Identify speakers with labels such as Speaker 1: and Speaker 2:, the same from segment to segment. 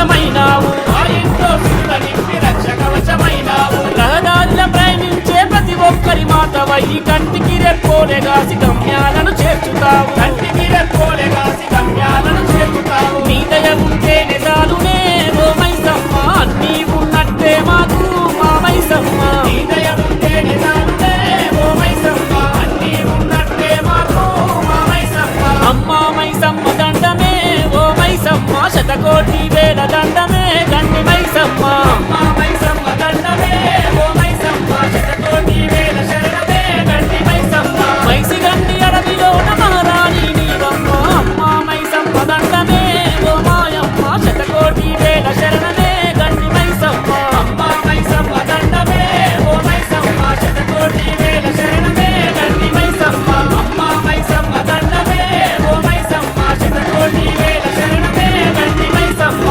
Speaker 1: ప్రాణమైనావు మా ఇంట్లో సిరుల నింపి రక్ష కవచమైనావు రహదారిల ప్రయాణించే ప్రతి ఒక్కరి మాతవై కంటికి రెప్పోలెగాసి గమ్యాలను చేర్చుతావు కంటికి రెప్పోలెగాసి గమ్యాలను చేర్చుతావు నీ దయ ఉంటేనే చాలునే ఓ మైసమ్మ అన్నీ ఉన్నట్టే మాకు మా మైసమ్మ నీ దయ ఉంటేనే చాలునే ఓ మైసమ్మ అన్నీ ఉన్నట్టే మాకు మా మైసమ్మ అమ్మ మైసమ్మ దండమే ఓ మైసమ్మ శతకోటి వేల దండమే గండి మైసమ్మ అమ్మ మైసమ్మ దండమే ఓ మైసమ్మ శతకోటి వేల శరణమే గండి మైసమ్మ మైసి గండి అడవిలోన మహారాణి నీవమ్మ అమ్మ మైసమ్మ దండమే ఓ మాయమ్మ శతకోటి వేల శరణమే గండి మైసమ్మ అమ్మ మైసమ్మ దండమే ఓ మైసమ్మ శతకోటి వేల శరణమే గండి మైసమ్మ అమ్మ మైసమ్మ దండమే ఓ మైసమ్మ శతకోటి వేల శరణమే గండి మైసమ్మ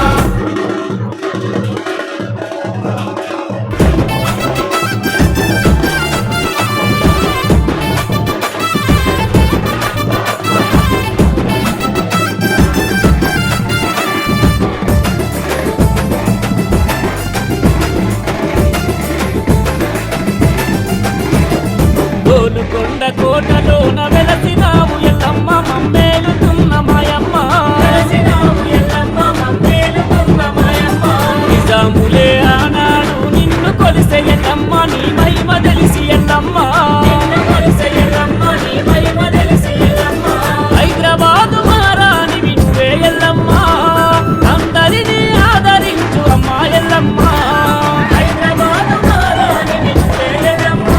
Speaker 1: గోలుకొండ కోటలోన వెలసినావు ఎల్లమ్మ మమ్మేలుతున్న మాయమ్మ వెలసినావు ఎల్లమ్మ మమ్మేలుతున్న మాయమ్మ నిజాములే ఆనాడు నిన్ను కొలిసే ఎల్లమ్మ నీ మహిమ తెలిసి ఎల్లమ్మ నిన్ను కొలిసే ఎల్లమ్మ నీ మహిమ తెలిసి ఎల్లమ్మ హైదరాబాదు మహారాణి వినువే ఎల్లమ్మ అందరినీ ఆదరించు అమ్మ ఎల్లమ్మ హైదరాబాదు మహారాణి వినువే ఎల్లమ్మ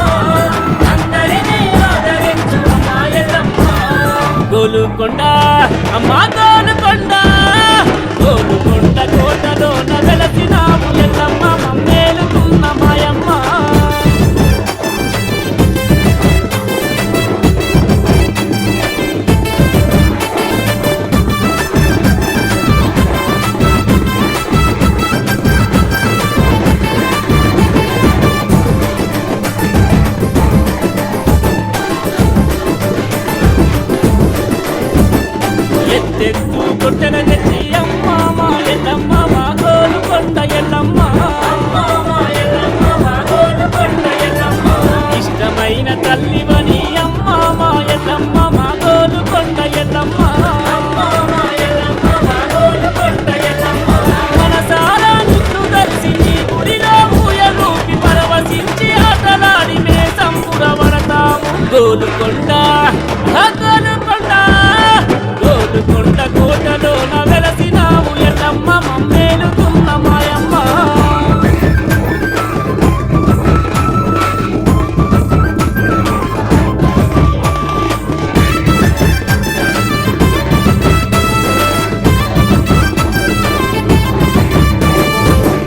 Speaker 1: అందరినీ ఆదరించు అమ్మ ఎల్లమ్మ గోలుకొండ అమ్మ గోలుకొండ గోలుకొండ కోటలోన వెలసినావు ఎల్లమ్మ మమ్మేలుకున్న మాయమ్మ ఎత్తెత్తు కొట్టెల తెచ్చి అమ్మ మా ఎల్లమ్మ మా గోలుకొండ ఎల్లమ్మ ఇష్టమైన తల్లివని అమ్మ మా ఎల్లమ్మ మా గోలుకొండ ఎల్లమ్మ మనసారా నిన్ను దర్శి నీ గుడిలో ఊయలూపి పరవశించి ఆటలాడి మే సంపురవడతాము గోలుకొండ గోలుకొండ గోలుకొండ కోటలోన వెలసినావు ఎల్లమ్మ మమ్మేలుతున్న మాయమ్మ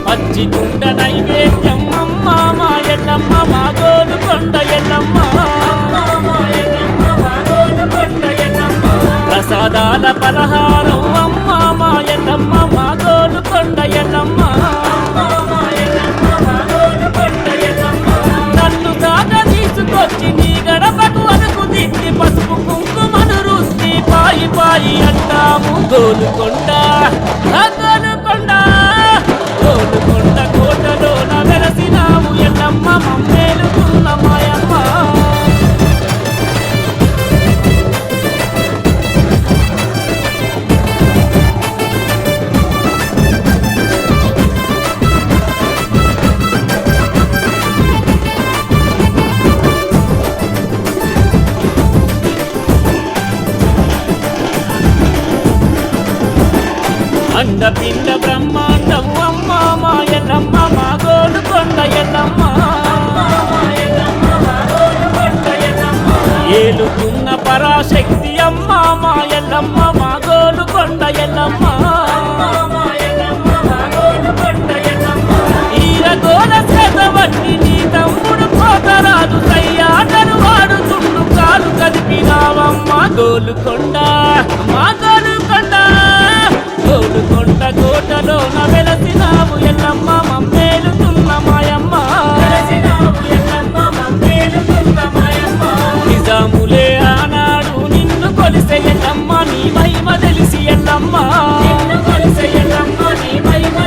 Speaker 1: పచ్చిగుండ నైవేద్యం అమ్మ మా ఎల్లమ్మ మా గోలుకొండ ఎల్లమ్మ ప్రసాదాల పలహారం అమ్మ మా ఎల్లమ్మ మా గోలుకొండ ఎల్లమ్మ నన్ను తాట తీసుకొచ్చి నీ గడపకు అనుకు దిద్ది పసుపు కుంకుమను రుద్ది పాయి పాయి అంటాము గోలుకొండ గోలుకొండ గోలుకొండ కోటలోన వెలసినావు ఎల్లమ్మ మమ్మేలుకున్న మాయమ్మ అండపిండ బ్రహ్మాండం అమ్మ మా ఎల్లమ్మ మా గోలుకొండ ఎల్లమ్మ ఏలుకున్న పరాశక్తి అమ్మ మా ఎల్లమ్మ మా గోలుకొండ ఎల్లమ్మ ఈరగోల చేతబట్టి నీ తమ్ముడు పోతరాజు సయ్యాటలు వాడుతుండు కాలు కదిపినావమ్మ గోలుకొండ మా గోలుకొండ గోలుకొండ కోటలోన వెలసినావు ఎల్లమ్మ మమ్మేలుతున్న మాయమ్మ నిజాములే ఆనాడు నిన్ను కొలిసే ఎల్లమ్మ నీ మహిమ తెలిసి ఎల్లమ్మ నిన్ను కొలిసే ఎల్లమ్మ నీ మహిమ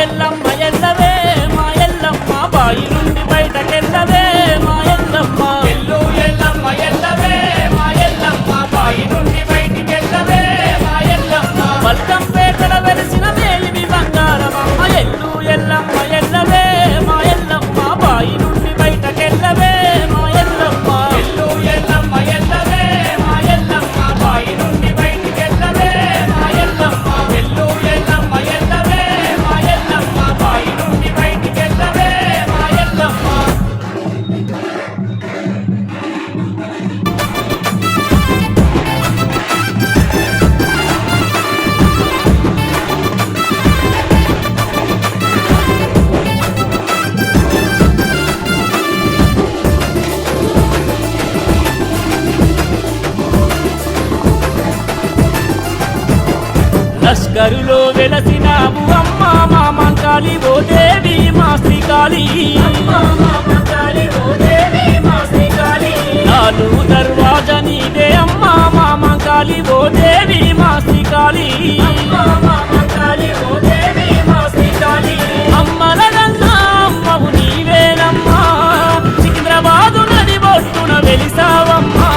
Speaker 1: ఎల్లమ్మ ఎల్లవే మా ఎల్లమ్మ బాయి నుండి బయటకెళ్ళవే మా ఎల్లమ్మ ఎల్లు ఎల్లమ్మ ఎల్లవే మా ఎల్లమ్మ బాయి నుండి బయటికెళ్ళవే మా ఎల్లమ్మ బల్కంపేటల వెలిసిన మేలిమి బంగారమమ్మ ఎల్లు ఎల్లమ్మ ఎల్లవే మా ఎల్లమ్మ బాయి నుండి బయటకెళ్ళవే మా ఎల్లమ్మ ఎల్లు ఎల్లమ్మ ఎల్లవే మా ఎల్లమ్మ బాయి నుండి బయటికెళ్ళవే మా ఎల్లమ్మ ఎల్లు ఎల్లమ్మ ఎల్లవే మా ఎల్లమ్మ బాయి నుండి బయటికెళ్ళవే మా ఎల్లమ్మ లష్కరులో వెలసినావు అమ్మ మా మంకాళి ఓ దేవి మా శ్రీకాళి నాలుగు దర్వాజ నీదే అమ్మ మా మంకాళి ఓ దేవి మా శ్రీకాళి అమ్మల గన్నా అమ్మవు నీవేనమ్మా సికింద్రాబాదు నది బొట్టున వెలిసావమ్మా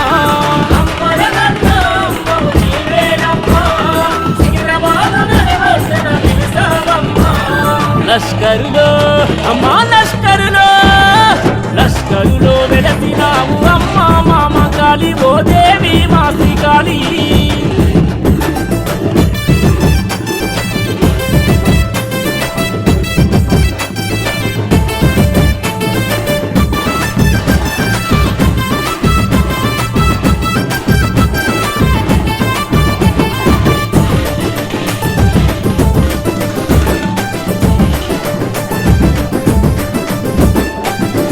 Speaker 1: లష్కరులో అమ్మా లష్కరులో లష్కరులో వెలసినావు అమ్మ మా మంకాళి ఓ దేవి మా శ్రీకాళి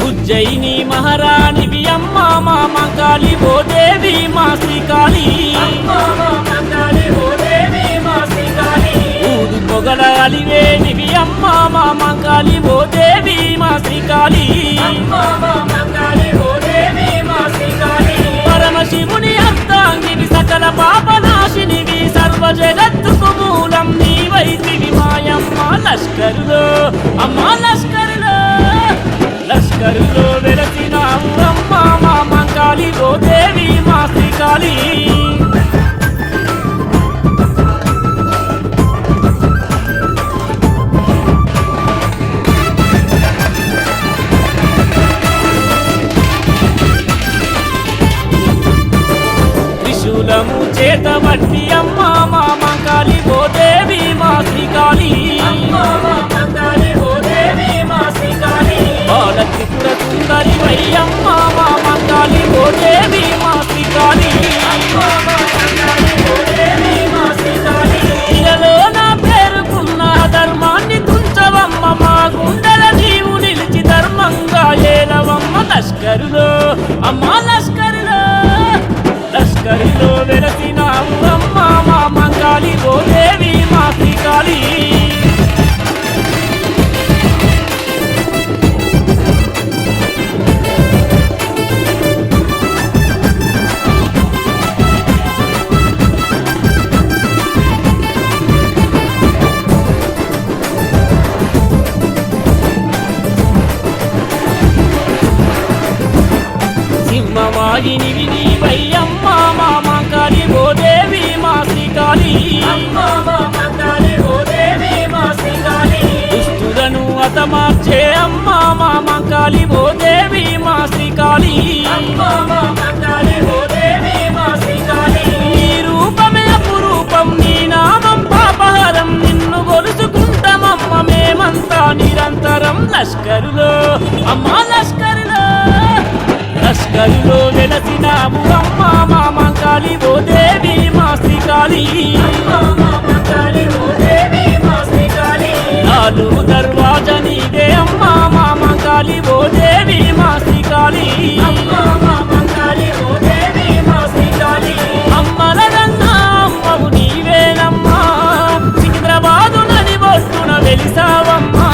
Speaker 1: ఉజ్జయిని మహారాణివి అమ్మ మా మంకాళి ఓ దేవి మా శ్రీకాళి ఊరు పొగల అలివేనివి అమ్మ మా మంకాళి ఓ దేవి మా శ్రీకాళి పరమశివుని అర్థాంగివి సకల పాపనాశినివి సర్వ జగత్తుకు మూలం నీవైతివి మాయమ్మ లష్కరులో అమ్మ లష్కరులో లష్కరులో వెలసినావు అమ్మ మా మంకాళి ఓ దేవి మా శ్రీకాళి త్రిశూలము చేతబట్టి అమ్మ మా మంకాళి ఓ దేవి మా శ్రీకాళి బాలత్రిపుర సుందరి వయ్యమ్మ మా మంకాళి ఓ దేవి మా శ్రీకాళి ఇలలో నా పేరుకున్న ధర్మాన్ని తుంచవమ్మ మా గుండెల నీవు నిలిచి ధర్మంగా ఏలవమ్మ లష్కరులో అమ్మ లష్కరులో లష్కరులో వెలసినావు అమ్మ మా మంకాళి ఓ దేవి మా శ్రీకాళి సింహవాహినివి నీవయ్యమ్మ మా మంకాళి ఓ దేవి మా శ్రీకాళి దుష్టులను హతమార్చే అమ్మ మా మంకాళి ఓ దేవి మా శ్రీకాళి నీ రూపమే అపురూపం నీ నామం పాపహరం నిన్ను గొలుసుకుంటామమ్మ మేమంతా నిరంతరం లష్కరులో అమ్మ లష్కరులో లష్కరులో వెలసినావు అమ్మ మా మంకాళి ఓ దేవి మా శ్రీకాళి నాలుగు దర్వాజ నీదే అమ్మ మా మంకాళి ఓ దేవి మా శ్రీకాళి అమ్మల గన్నా అమ్మవు నీవేనమ్మా సికింద్రాబాదు నది బొట్టున వెలిసావమ్మా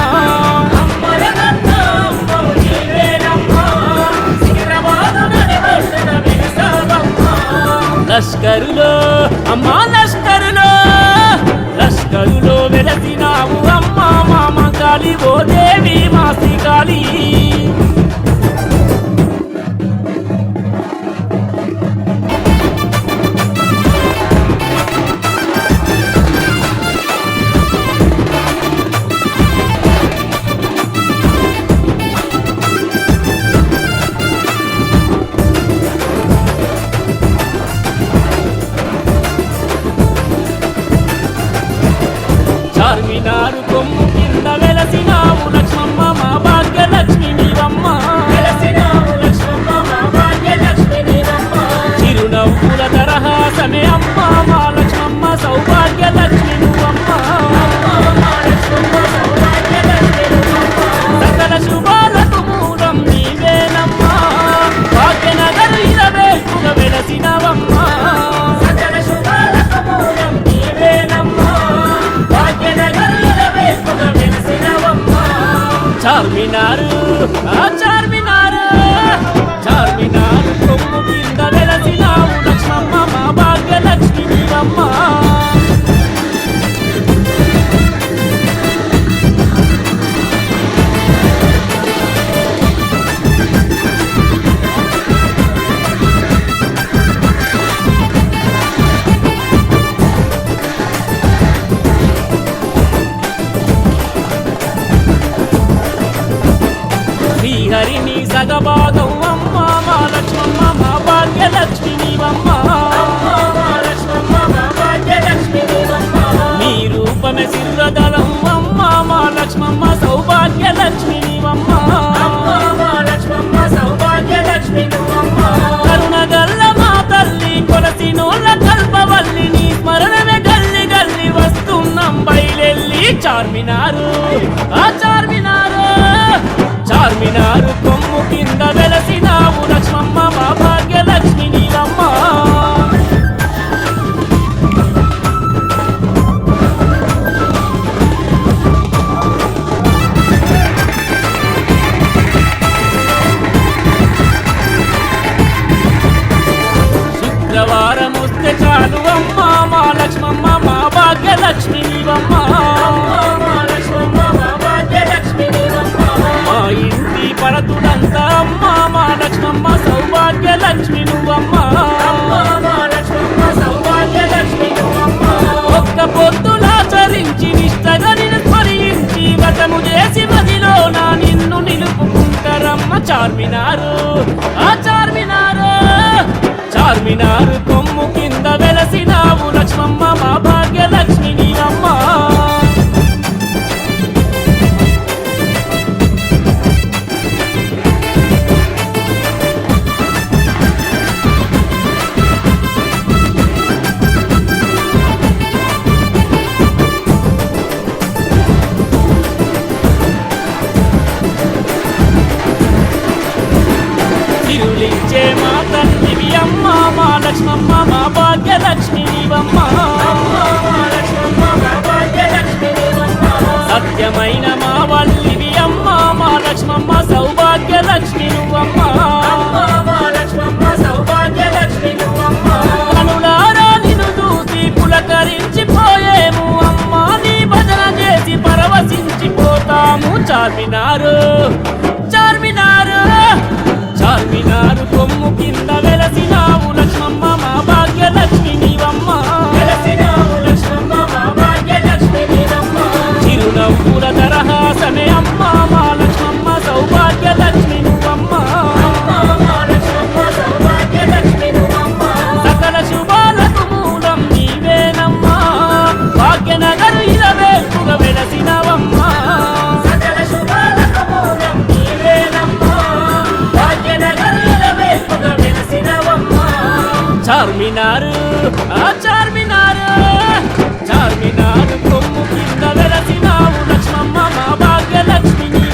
Speaker 1: లష్కరులో అమ్మా లష్కరులో లష్కరులో వెలసినావు అమ్మ మా కాళి ఓ దేవి మా శ్రీకాళి. చార్మినారు కొమ్ము కింద వెలసినావు లక్ష్మమ్మ మా భాగ్యలక్ష్మి నీవమ్మ. వెలసినావు లక్ష్మమ్మ మా భాగ్యలక్ష్మి నీవమ్మ. చిరునవ్వుల తరహాసమే అమ్మ మా లక్ష్మమ్మ సౌభాగ్యలక్ష్మి నువ్వమ్మ. సకల శుభాలకు మూలం నీవేనమ్మా భాగ్యనగరు ఇలవేల్పుగా వెలసినవమ్మ. చార్మినారు చార్మినారు చార్మినారు కొమ్ము కింద వెలసినావు లక్ష్మమ్మ మా భాగ్యలక్ష్మి నీవమ్మ. శ్రీహరిని సగభాగం అమ్మ మా లక్ష్మమ్మ మా భాగ్యలక్ష్మి నీవమ్మ. నీ రూపమే సిర్రదలం అమ్మ మా లక్ష్మమ్మ సౌభాగ్యలక్ష్మి నీవమ్మ. కరుణగల్ల మా తల్లి కొలసినోళ్ళ కల్పవల్లి నీ స్మరణమే గల్లి గల్లి వస్తున్నాం బయలెల్లి. చార్మినారు చార్మినారు చార్మినారు కొమ్ము కింద వెలసినావు లక్ష్మమ్మ మా భాగ్యలక్ష్మి నీవమ్మ. శుక్రవారం వస్తే చాలు అమ్మ మా లక్ష్మమ్మ మా భాగ్యలక్ష్మి నీవమ్మ. మా ఇంటి పడతులంతా అమ్మ మా లక్ష్మమ్మ సౌభాగ్యలక్ష్మి నువ్వమ్మ. ఒక్క పొద్దులాచరించి నిష్టగా నిన్ను స్మరించి వ్రతము చేసి మదిలో నా నిన్ను నిలుపుకుంటారమ్మ. చార్మినారు చార్మినారు చార్మినారు కొమ్ము కింద వెలసినావు లక్ష్మమ్మ మా భాగ్యలక్ష్మి నీవమ్మ. తిరులిచ్చే మా తల్లివి అమ్మ మా లక్ష్మమ్మ మా భాగ్యలక్ష్మి నీవమ్మ. సత్యమైన మా వల్లివి అమ్మ మా లక్ష్మమ్మ సౌభాగ్యలక్ష్మి నువ్వమ్మ. కనులారా నిన్ను చూసి పులకరించిపోయేము అమ్మ నీ భజన చేసి పరవశించిపోతాము. చార్మినారు చార్మినారు చార్మినారు కొమ్ము కింద వెలసినావు లక్ష్మమ్మ మా భాగ్యలక్ష్మి నీవమ్మ. చిరునవ్వుల తరహాసమే అమ్మ మా లక్ష్మమ్మ సౌభాగ్యలక్ష్మి నువ్వమ్మ. సకల శుభాలకు మూలం నీవేనమ్మా భాగ్యనగరు ఇలవేల్పుగా వెలసినవమ్మ. చార్మినారు చార్మినారు చార్మినారు కొమ్ము కింద వెలసినావు లక్ష్మమ్మ మా భాగ్యలక్ష్మి.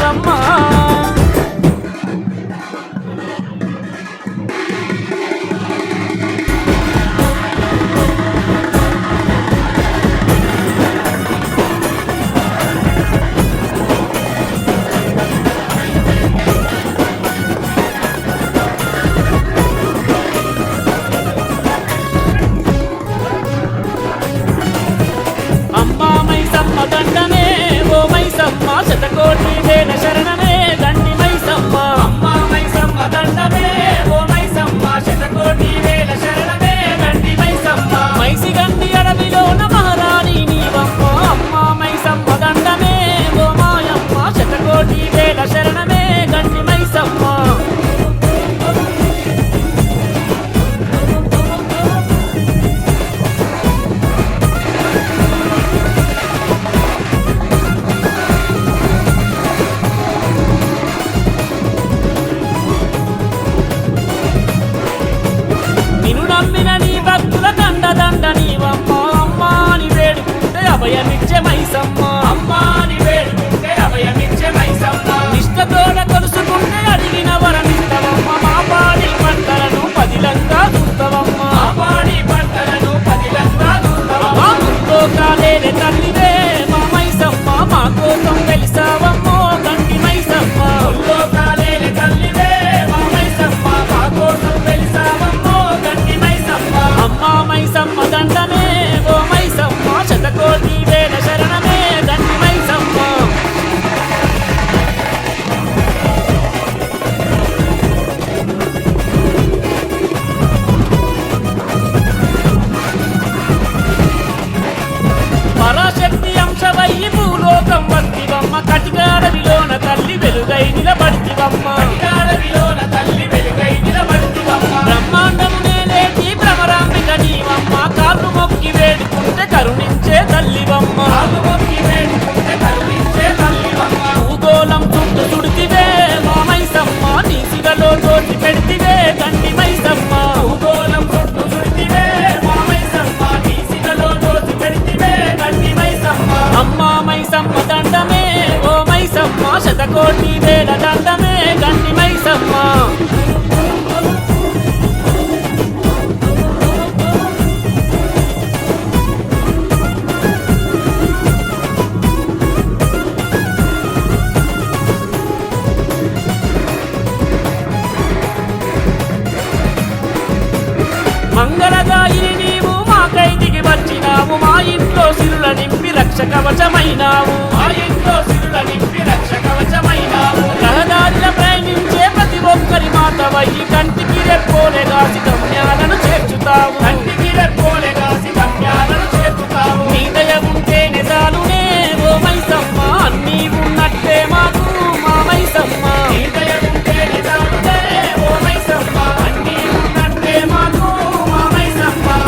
Speaker 1: భూగోళం చుట్టూ చుడితివే మా మైసమ్మ నీ సిగలో తోటి పెడితివే గండి మైసమ్మ భూగోళం చుట్టూ చుడితివే మా మైసమ్మ నీ సిగలో తోటి పెడితివే గండి మైసమ్మ అమ్మ మైసమ్మ దండమే ఓ మైసమ్మ శతకోటి వేల దండమే గండి మైసమ్మ మంగళదాయిని నీవు మాకై దిగి వచ్చినావు మా ఇంట్లో సిరుల నింపి రక్ష కవచమైనావు మా ఇంట్లో సిరుల నింపి రక్ష కవచమైనావు రహదారిన ప్రయాణించే ప్రతి ఒక్కరి మాతవయ్యి కంటికి రెప్పోలే గాసి గమ్యాలను చేర్చుతావు కంటికి రెప్పోలే గాసి గమ్యాలను చేర్చుతావు నీ దయ ఉంటేనే చాలునే ఓ మైసమ్మ అన్నీ ఉన్నట్టే మాకు మా మైసమ్మ నీ దయ ఉంటేనే చాలునే ఓ మైసమ్మ అన్నీ ఉన్నట్టే మాకు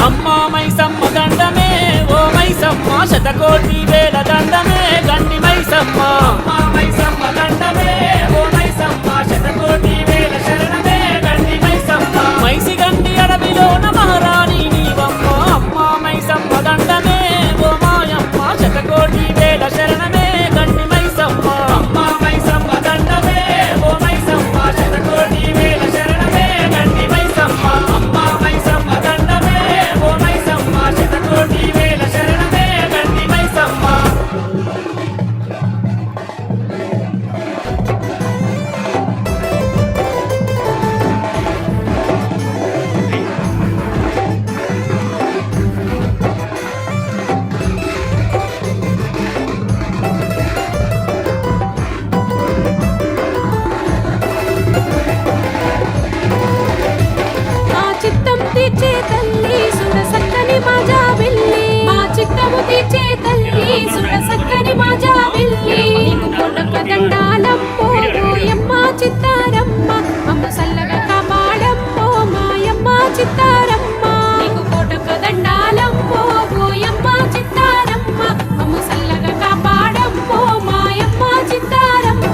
Speaker 1: అమ్మ మైసమ్మ దండమే ఓ మైసమ్మ శతకోటి వేల దండమే గండి మైసమ్మ అమ్మ మైసమ్మ దండమే ఓ మైసమ్మ శతకోటి వేల శరణమే గండి మైసమ్మ మైసి గండి అడవిలోన మహారాణి నీవమ్మ అమ్మ మైసమ్మ దండమే ఓ మాయమ్మ శతకోటి వేల శరణమే గండి మైసమ్మ అమ్మ మైసమ్మ దండమే ఓ మైసమ్మ శతకోటి వేల శరణమే గండి మైసమ్మ అమ్మ మైసమ్మ దండమే ఓ మైసమ్మ శతకోటి వేల శరణమే గండి మైసమ్మ
Speaker 2: మా చిత్తం తీర్చే తల్లి సుర సక్కని మా జాబిల్లి మా చిత్తము తీర్చే తల్లి సుర సక్కని మా జాబిల్లి నీకు కొడక దండాలమ్మో ఓయమ్మ చిత్తారమ్మ అమ్మ సల్లగా కాపాడమ్మో మాయమ్మ చిత్తారమ్మ నీకు కొడక దండాలమ్మో ఓయమ్మ చిత్తారమ్మ అమ్మ సల్లగా కాపాడమ్మో మాయమ్మ చిత్తారమ్మ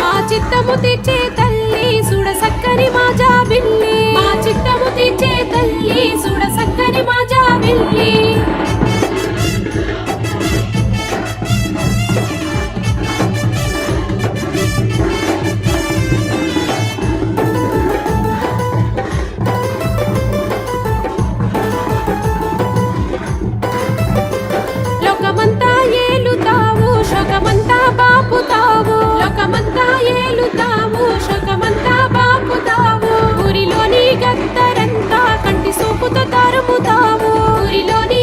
Speaker 2: మా చిత్తము తీర్చే తల్లి సుడ సక్కని మా జాబిల్లి మా చిత్తము తీర్చే తల్లి సుడ సక్కని మా జాబిల్లి లోకమంతా ఏలుతావు శోకమంతా బాపుతావు లోకమంతా ఏలుతావు శోకమంతా బాపుతావు ఊరిలోని గద్దరంతా కంటి సూపుతో తరుముతావు ఊరిలోని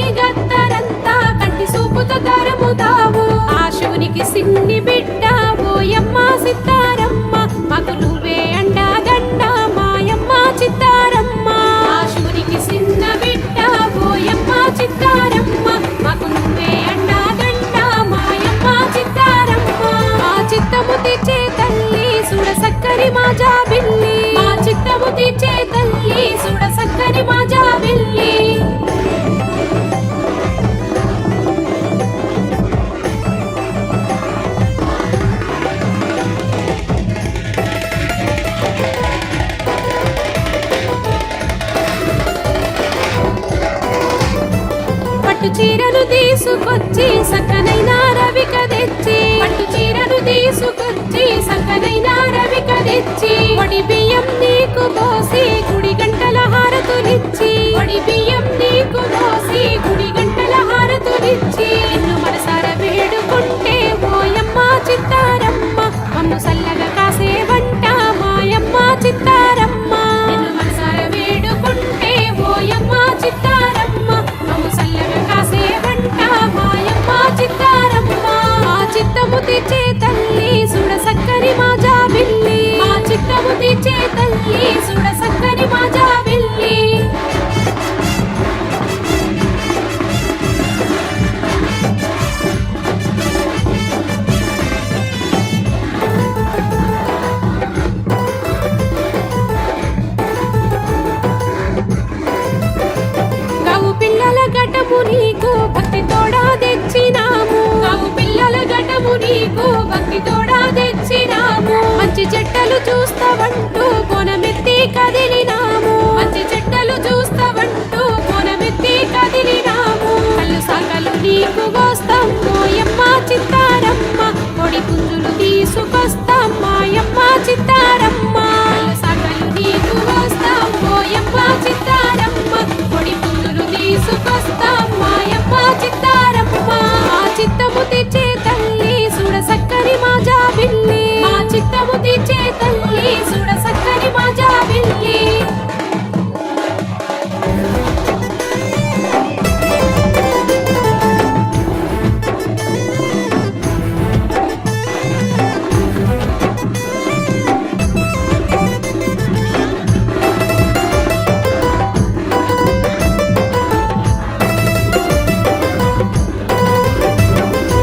Speaker 2: మంచి చెట్టలు చూస్తావంటూ కొనమెత్తి కదిలినాము మంచి చెట్టలు చూస్తావంటూ కొనమెత్తి కదిలినాము కళ్ళు సాకలు నీకు కోస్తాం మాయమ్మ చిత్తారమ్మ పొడి పుంజులు తీసుకొస్తాం మాయమ్మ చిత్తారమ్మ కళ్ళు సాకలు నీకు కోస్తాం మాయమ్మ చిత్తారమ్మ పొడి పుంజులు తీసుకొస్తాం మాయమ్మ చిత్తారమ్మ ఆ చిత్తము తెచ్చే తల్లి సుడ సక్కని మా జాబిల్లి ఆ చిత్తము తెచ్చే తల్లి సుడ సక్కని మా జాబిల్లి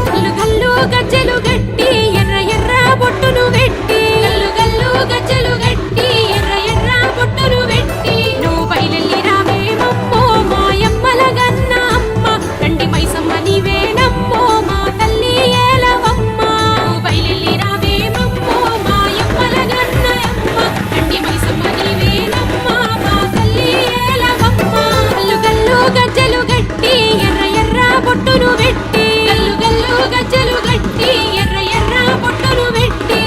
Speaker 2: గల్లు గల్లు గజ్జెలు గట్టి ఎర్ర ఎర్ర బొట్టును వెట్టి గల్లు గల్లు గజ్జెలు గట్టి ఎర్ర ఎర్ర బొట్టును వెట్టి నువ్వు బయలెల్లి రావేమమ్మో మాయమ్మల గన్న అమ్మ రండి మైసమ్మ నీవేనమ్మో మా తల్లి ఏలవమ్మ నువ్వు బయలెల్లి రావేమమ్మో మాయమ్మల గన్న అమ్మ రండి మైసమ్మ నీవేనమ్మ మా తల్లి ఏలవమ్మ గల్లు గల్లు గజ్జెలు గట్టి ఎర్ర ఎర్ర బొట్టును వెట్టి గల్లు గల్లు గజ్జెలు గట్టి ఎర్ర ఎర్ర బొట్టును వెట్టి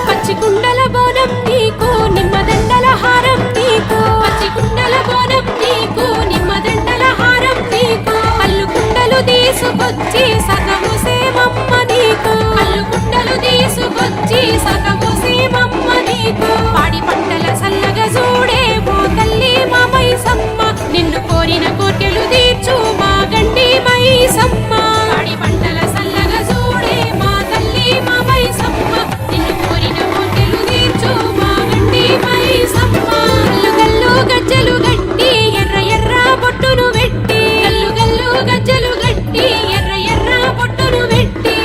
Speaker 2: పచ్చి కుండల బోనం నీకు నిమ్మదండల హారం నీకు పచ్చి కుండల బోనం నీకు నిమ్మదండల హారం నీకు అల్లు కుండలు తీసుకొచ్చి సగము సేమమ్మ నీకు అల్లు కుండలు తీసుకొచ్చి సగము సేమమ్మ నీకు పాడి పంటల సల్లగా చూడే ఓ తల్లి మా మైసమ్మ నిన్ను కోరిన కోర్కెలు తీర్చు మా గండి మైసమ్మ పాడి పంటల సల్లగా చూడే మా తల్లి మా మైసమ్మ నిన్ను కోరిన కోర్కెలు తీర్చు మా గండి మైసమ్మ గల్లు గల్లు గజ్జెలు గట్టి ఎర్ర ఎర్ర బొట్టును వెట్టి గల్లు గల్లు గజ్జెలు గట్టి ఎర్ర ఎర్ర బొట్టును వెట్టి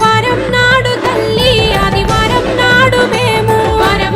Speaker 2: వారం నాడు తల్లి ఆదివారం నాడు మేము వారం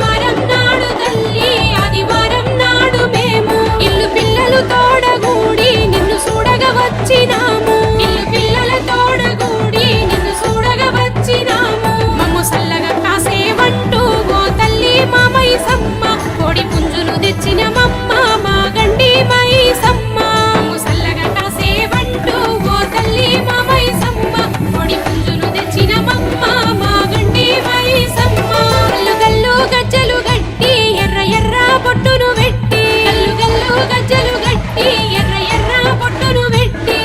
Speaker 2: నాడు తల్లి ఆదివారం నాడు మేము ఇల్లు పిల్లలు తోడగూడి నిన్ను చూడగా వచ్చినాము ఇల్లు పిల్లల తోడగూడి నిన్ను చూడగా వచ్చినాము మమ్ము సల్లగా కాసేవంటూ ఓ తల్లి మా మైసమ్మ కోడి పుంజులు తెచ్చిన మమ్మ మా గండి మైసమ్మ మమ్ము సల్లగా కాసేవంటూ ఓ తల్లి మా మైసమ్మ కోడి పుంజులు తెచ్చిన మమ్మ మా గండి మైసమ్మ గల్లు గల్లు గజ్జెలు గట్టి ఎర్ర ఎర్ర బొట్టును వెట్టి గల్లు గల్లు గజ్జెలు గట్టి ఎర్ర ఎర్ర బొట్టును వెట్టి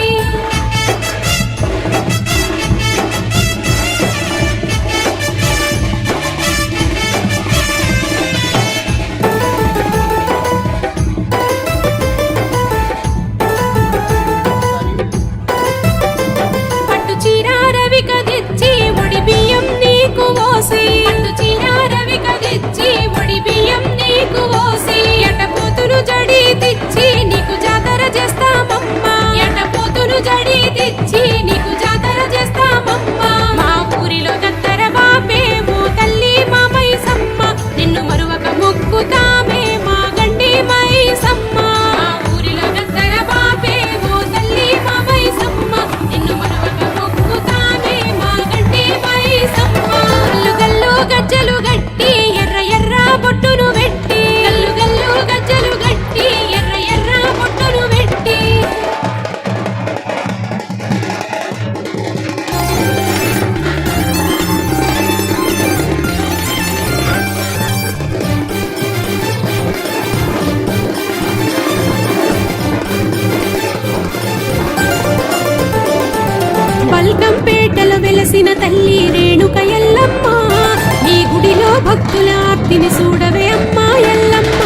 Speaker 2: పట్టు చీర రవిక తెచ్చి ఒడి బియ్యం నీకు పోసి పట్టు చీర రవిక తెచ్చి ఒడి బియ్యం నీకు పోసి ఎటపోతును జడి తెచ్చి నీకు జాతర చేస్తామమ్మా ఎటపోతును జడి తెచ్చి నీకు జాతర చేస్తామమ్మా మా ఊరిలో దత్తర బాపే ఓ తల్లి మా మైసమ్మ నిన్ను మరువక మొక్కుతామే మా గండి మైసమ్మ మా ఊరిలో దత్తర బాపే ఓ తల్లి మా మైసమ్మ నిన్ను మరువక మొక్కుతామే మా గండి మైసమ్మ గల్లు గల్లు గజ్జెలు గట్టి ఎర్ర ఎర్ర బొట్టును వెట్టి గల్లు గల్లు గజ్జెలు గట్టి ఎర్ర ఎర్ర బొట్టును వెట్టి బల్కంపేటలో వెలసిన తల్లి రేణుక ఎల్లమ్మ నీ గుడిలో భక్తుల ఆర్తిని చూడవే అమ్మా ఎల్లమ్మ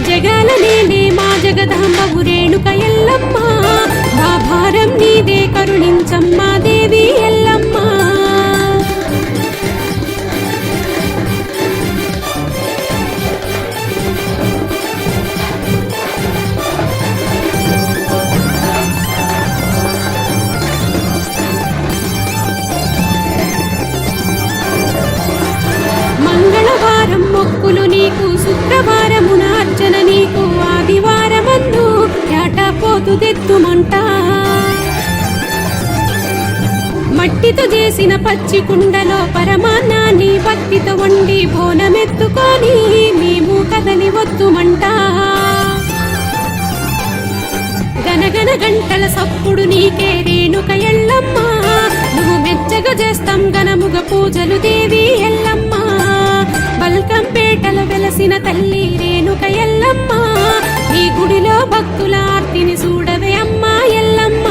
Speaker 2: జగాల నేనే మా జగదాంబవు రేణుక ఎల్లమ్మ మా భారం నీదే కరుణించమ్మా వత్తుమంట మట్టితో చేసిన పచ్చి కుండలో పరమాన్నాన్ని భక్తితో వండి బోనమెత్తుకొని మేము కదలి వత్తుమంట గనగన గంటల సప్పుడు నీకే రేణుక ఎల్లమ్మ నువ్వు మెచ్చగా చేస్తాం గనముగ పూజలు దేవి ఎల్లమ్మ బల్కంపేటలో వెలసిన తల్లి రేణుక ఎల్లమ్మ ఈ గుడిలో భక్తుల ఆర్తిని చూడవే అమ్మా ఎల్లమ్మ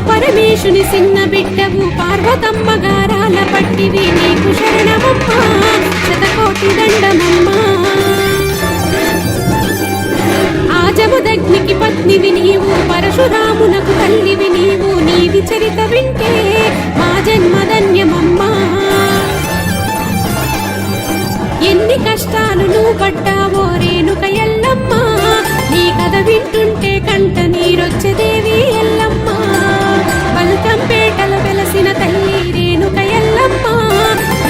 Speaker 2: పరమేశుని చిన్న బిడ్డవు పార్వతమ్మ గారాల పట్టివి నీకు శరణమమ్మ శతకోటి దండమమ్మ ఆజముదగ్నికి పత్నివి నీవు పరశురామునకు తల్లివి నీవు నీది చరిత వింటే మా జన్మధన్యమమ్మ ఎన్ని కష్టాలు నువ్వు పడ్డావో రేణుక ఎల్లమ్మ నీ కథ వింటుంటే కంట నీరొచ్చే దేవి ఎల్లమ్మ బల్కంపేటలో వెలసిన తల్లి రేణుక ఎల్లమ్మ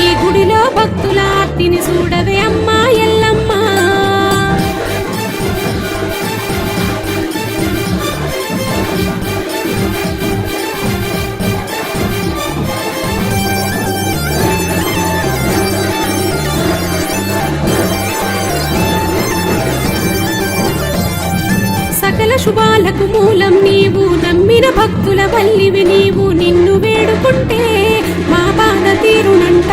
Speaker 2: ఈ గుడిలో భక్తుల ఆర్తిని చూడవే అమ్మా ఎల్లమ్మ సకల శుభాలకు మూలం నీవు నమ్మిన భక్తుల వల్లివి నీవు నిన్ను వేడుకుంటే మా బాధ తీరునంట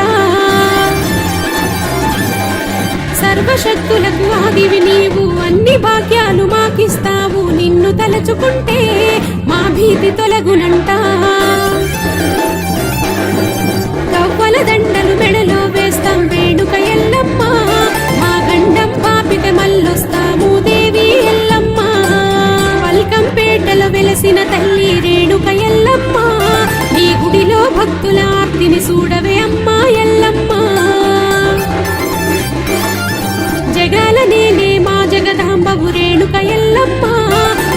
Speaker 2: సర్వశక్తులకు ఆదివి నీవు అన్ని భాగ్యాలు మాకిస్తావు నిన్ను తలచుకుంటే మా భీతి తొలగునంట కవ్వల దండలు మెడలో వేస్తాం రేణుక ఎల్లమ్మ మా గండం పాపితే మల్లొస్తాము దేవి ఎల్లమ్మ బల్కంపేటలో వెలసిన తల్లి రేణుక ఎల్లమ్మ నీ గుడిలో భక్తుల ఆర్తిని చూడవే అమ్మా ఎల్లమ్మ జగాల నేనే మా జగదాంబవు రేణుక ఎల్లమ్మ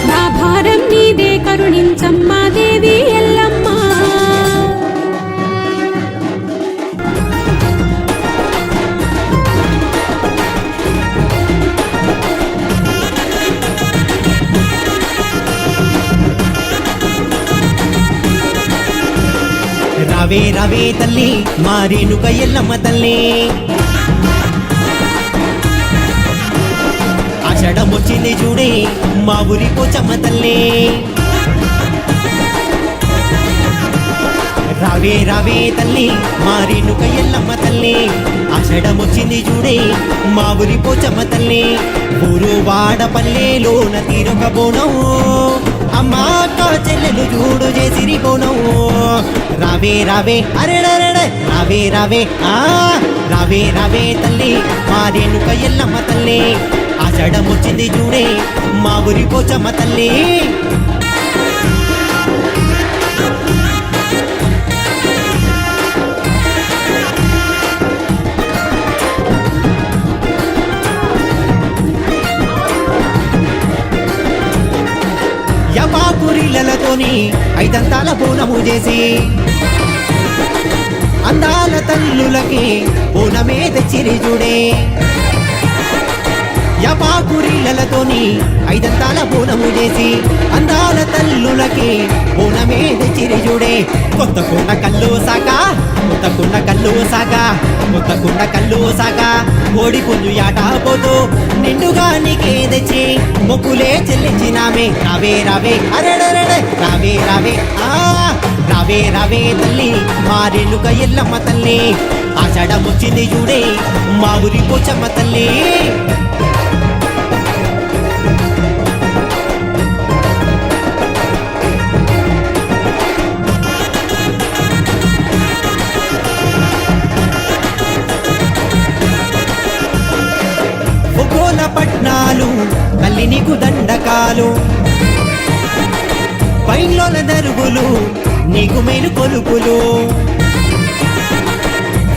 Speaker 2: నా భారం నీదే కరుణించమ్మా దేవి ఎల్లమ్మ
Speaker 3: రావే రావే తల్లి మా రేణుక ఎల్లమ్మ తల్లి ఆషాఢం వచ్చింది చూడే మా ఊరి పోచమ్మ తల్లి రావే రావే తల్లి మా రేణుక ఎల్లమ్మ తల్లి ఆషాఢం వచ్చింది చూడే మా ఊరి పోచమ్మ తల్లి ఊరు వాడపల్లెలోన తీరొక బోనం అమ్మా అక్క చెల్లెలు చూడు చేసిరి బోనం రావే రావే అరెడరెడే రావే రావే రావే రావే తల్లి మా రేణుక ఎల్లమ్మ తల్లి ఆషాఢం వచ్చింది చూడే మా ఊరి పోచమ్మ తల్లి యపాపురిలతోని ఐదంతాల బోనము చేసి అందాల తల్లులకి బోనమే తెచ్చిరి చూడే యపాపురిలతోని ఐదంతాల బోనము చేసి అందాల తల్లులకి బోనమే తెచ్చిరి చూడే కొత్త కొండ కల్లు సాగా కొత్త కొండ కల్లు సాగా కొత్త కొండ కల్లు సాగా కోడి పుంజు యాట పోతూ నిండుగా నీకే తెచ్చి మొక్కులే చెల్లించినామే రావే రావే అరెడరెడే రావే రావే రావే రావే తల్లి మా రేణుక ఎల్లమ్మ తల్లి ఆషాఢం వచ్చింది చూడే మా ఊరి పోచమ్మ తల్లి పట్నాలు తల్లి నీకు దండకాలు పైన్లోల దరుగులు నీకు మేలు కొలుపులు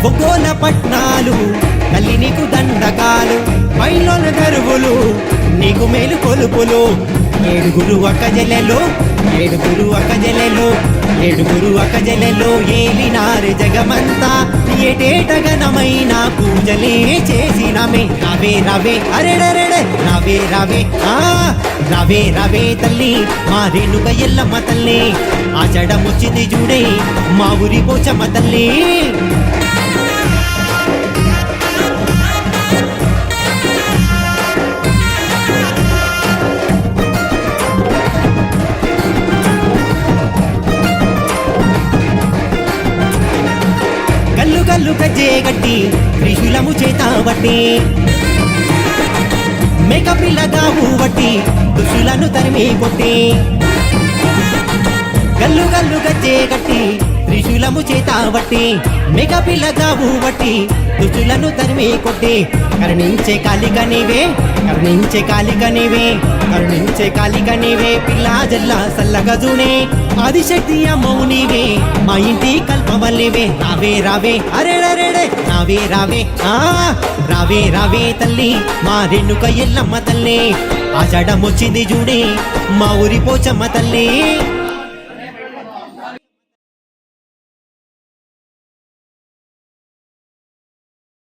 Speaker 3: ఒక్కోల పట్నాలు తల్లి నీకు దండకాలు పైలోన దరువులు నీకు మేలు కొలుపులు ఏడుగురు అక్కజెల్లెలు ఏడుగురు అక్కజెల్లెలు ఏడుగురు అక్కజెల్లెలు ఏలినారు జగమంతా ఏటేటగనమైన పూజలే చేసినమే రావే రావే అరెడరెడే రావే రావే రావే రావే తల్లి మా రేణుక ఎల్లమ్మ తల్లి ఆషాఢమొచ్చింది చూడే మా ఊరి పోచమ్మ తల్లి కల్లు కల్లు గజ్జే గట్టి త్రిశూలము చేత బట్టి మేకపిల్లగావు వట్టి దుష్టులను తరిమి కొట్టి గల్లు గల్లు గజ్జే గట్టి త్రిశూలము చేత బట్టి మేకపిల్లగావు వట్టి దుష్టులను తరిమి కొట్టి కరుణించే కాలిక నీవే కరుణించే కాలిక నీవే కరుణించే కాలిక నీవే పిల్ల జల్ల సల్లగా జూనే ఆదిశక్తి అమ్మవు నీవే మా ఇంటి కల్పవల్లివే రావే రావే అరెడరెడే రావే రావే రావే రావే తల్లి మా రేణుక ఎల్లమ్మ తల్లి ఆషాఢమొచ్చింది చూడే మా ఊరి పోచమ్మ తల్లి